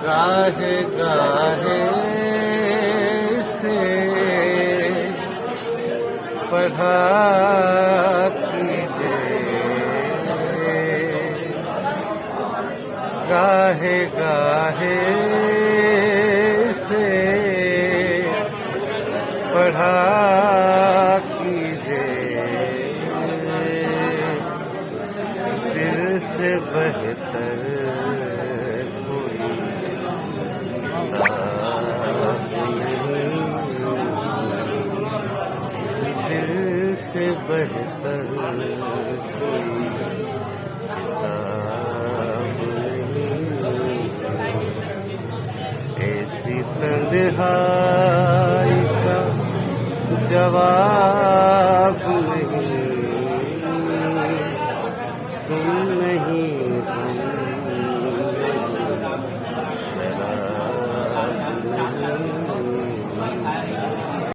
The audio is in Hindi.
गाहे गाहे से पढ़ा कीजिए, गाहे गाहे से पढ़ा कीजिए, दिल से बेहतर कोई किताब नहीं, दिल से बेहतर कोई किताब नहीं। ऐसी तन्हाई का जवाब